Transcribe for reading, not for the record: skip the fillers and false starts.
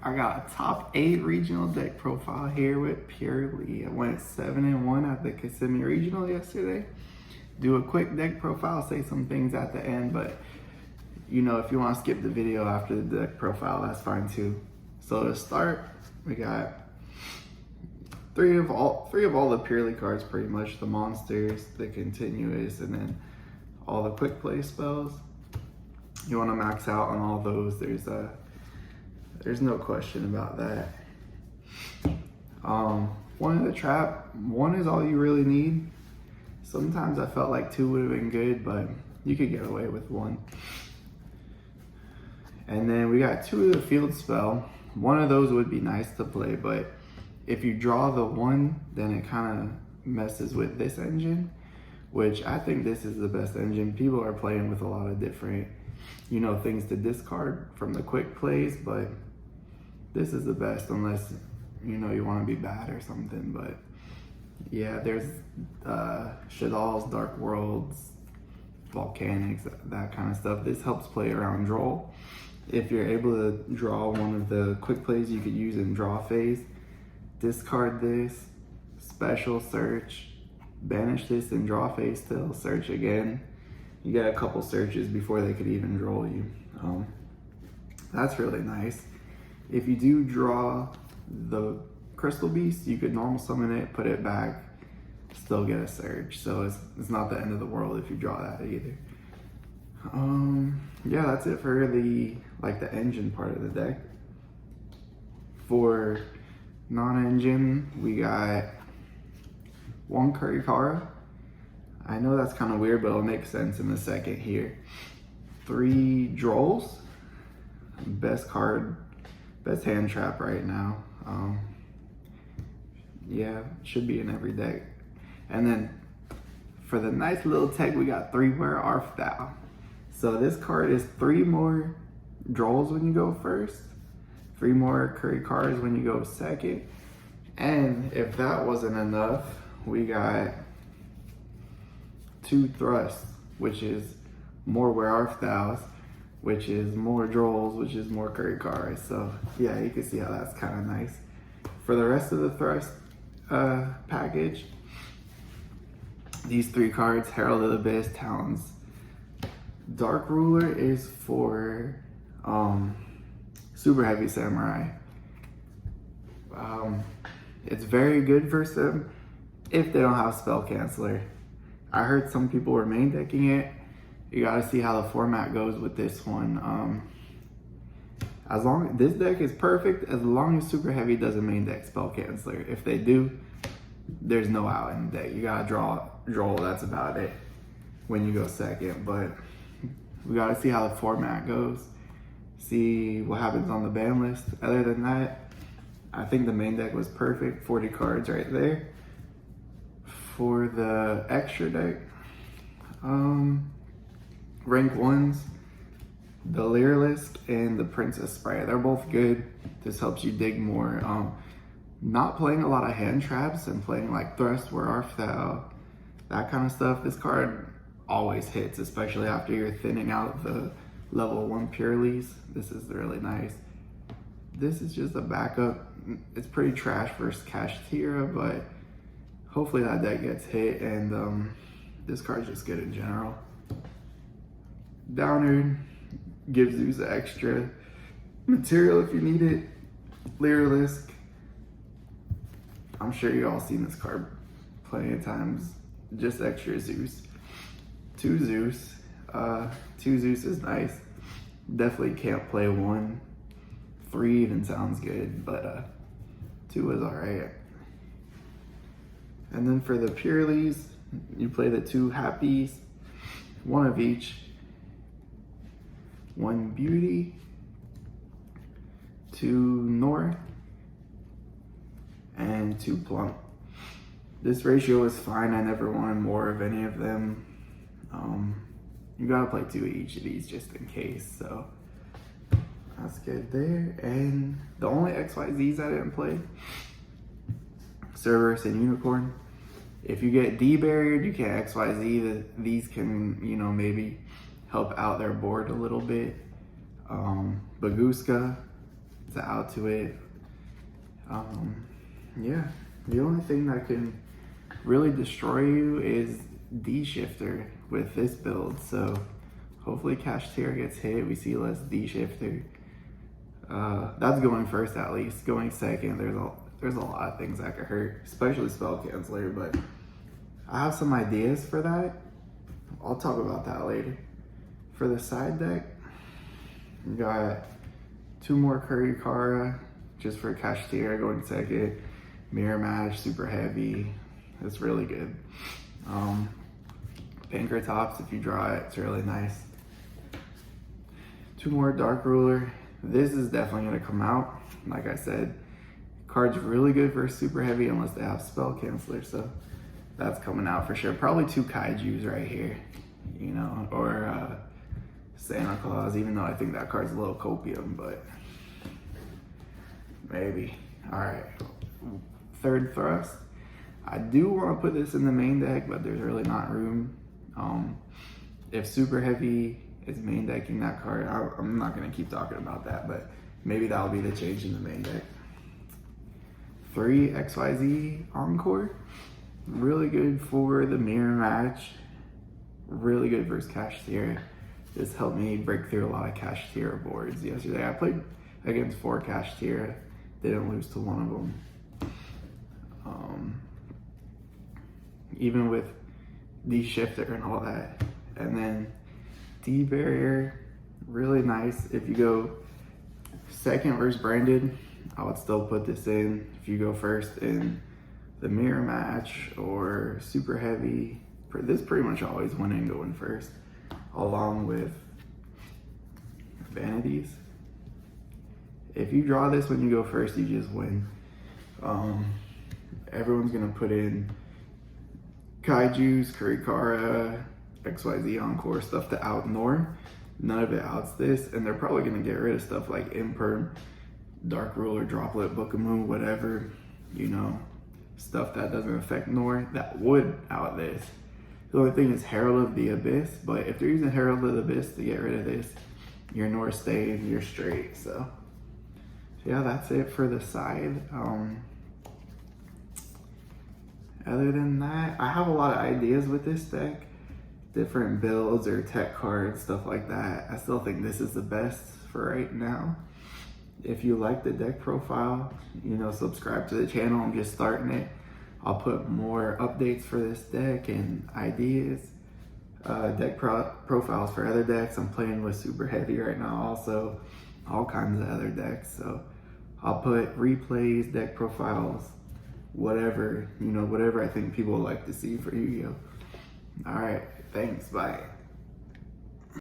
I got a top 8 regional deck profile here with Purrely. I went 7-1 at the Kissimmee regional yesterday. Do a quick deck profile, say some things at the end, but you know, if you want to skip the video after the deck profile, that's fine too. So to start, we got three of all the Purrely cards, pretty much: the monsters, the continuous, and then all the quick play spells. You want to max out on all those. There's no question about that. One of the trap, one is all you really need. Sometimes I felt like 2 would have been good, but you could get away with 1. And then we got 2 of the field spell. One of those would be nice to play, but if you draw the 1, then it kind of messes with this engine, which I think this is the best engine. People are playing with a lot of different, you know, things to discard from the quick plays, but this is the best unless, you know, you want to be bad or something. But yeah, there's Shadal's, Dark Worlds, Volcanics, that kind of stuff. This helps play around Droll. If you're able to draw one of the quick plays you could use in draw phase, discard this, special search, banish this in draw phase still, search again. You get a couple searches before they could even Droll you. That's really nice. If you do draw the Crystal Beast, you could normal summon it, put it back, still get a search. So it's not the end of the world if you draw that either. Yeah, that's it for the engine part of the deck. For non-engine, we got 1 Kurikara. I know that's kind of weird, but it'll make sense in a second here. 3 Drolls. Best card, best hand trap right now. Yeah, should be in every deck. And then for the nice little tech, we got 3 Where Art Thou. So this card is 3 more Drolls when you go first, 3 more Kurikaras when you go second. And if that wasn't enough, we got 2 Thrusts, which is more Where Art Thou's, which is more Drolls, which is more Kurikaras. So yeah, you can see how that's kind of nice. For the rest of the Thrust package, these 3 cards: Herald of the Abyss, Talons. Dark Ruler is for Super Heavy Samurai. It's very good versus them if they don't have Spell Canceller. I heard some people were main decking it. You gotta see how the format goes with this one. This deck is perfect as long as Super Heavy doesn't main deck Spell Canceller. If they do, there's no out in the deck. You gotta draw, that's about it when you go second. But we gotta see how the format goes, see what happens on the ban list. Other than that, I think the main deck was perfect. 40 cards right there. For the extra deck, rank 1s, the Lyrilisk and the Princess Sprite. They're both good. This helps you dig more. Not playing a lot of hand traps and playing like Thrust, Where Art Thou, that kind of stuff. This card always hits, especially after you're thinning out the level 1 Purrelys. This is really nice. This is just a backup. It's pretty trash versus Kashtira, but hopefully that deck gets hit, and this card's just good in general. Downard gives you the extra material if you need it. Lyrilisk, I'm sure you all seen this card plenty of times. Just extra Zeus. 2 Zeus. 2 Zeus is nice. Definitely can't play 1. 3 even sounds good, but 2 is alright. And then for the Purrelys, you play the 2 Happies, 1 of each. 1 Beauty, 2 Nor, and 2 Plump. This ratio is fine. I never wanted more of any of them. You gotta play 2 of each of these just in case, so that's good there. And the only XYZs I didn't play, Cerberus and Unicorn. If you get D-barriered, you can't XYZ. These can, you know, maybe help out their board a little bit. Baguska, to out to it. Yeah, the only thing that can really destroy you is D shifter with this build. So hopefully cash tier gets hit. We see less D shifter. That's going first at least. Going second, there's a lot of things that could hurt, especially spell canceller. But I have some ideas for that. I'll talk about that later. For the side deck, we got 2 more Curry Cara just for cash tier going second. Mirror match, super heavy. It's really good. Banker tops, if you draw it, it's really nice. 2 more Dark Ruler. This is definitely gonna come out. Like I said, card's really good for super heavy unless they have spell canceller, so that's coming out for sure. Probably 2 Kaijus right here, you know, or Santa Claus, even though I think that card's a little copium, but maybe. All right, third thrust. I do want to put this in the main deck, but there's really not room. If super heavy is main decking that card, I'm not gonna keep talking about that, but maybe that'll be the change in the main deck. 3 XYZ Encore, really good for the mirror match, really good versus cash tier. This helped me break through a lot of cash tier boards yesterday. I played against 4 cash tier, didn't lose to one of them. Even with D shifter and all that. And then D barrier, really nice. If you go second versus branded, I would still put this in. If you go first in the mirror match or super heavy, this pretty much always winning going first, along with vanities. If you draw this when you go first, you just win. Everyone's gonna put in Kaijus, Curry Cara, XYZ Encore, stuff to out Nor. None of it outs this, and they're probably gonna get rid of stuff like Imperm, Dark Ruler, Droplet, Book of Moon, whatever, you know, stuff that doesn't affect Nor that would out this. The only thing is Herald of the Abyss, but if they're using Herald of the Abyss to get rid of this, your Nor stays, you're straight. So yeah, that's it for the side. Other than that, I have a lot of ideas with this deck, different builds or tech cards, stuff like that. I still think this is the best for right now. If you like the deck profile, you know, subscribe to the channel. I'm just starting it. I'll put more updates for this deck and ideas, deck profiles for other decks. I'm playing with super heavy right now, also all kinds of other decks. So I'll put replays, deck profiles, whatever, you know, whatever I think people would like to see for Yu-Gi-Oh. All right, thanks, bye.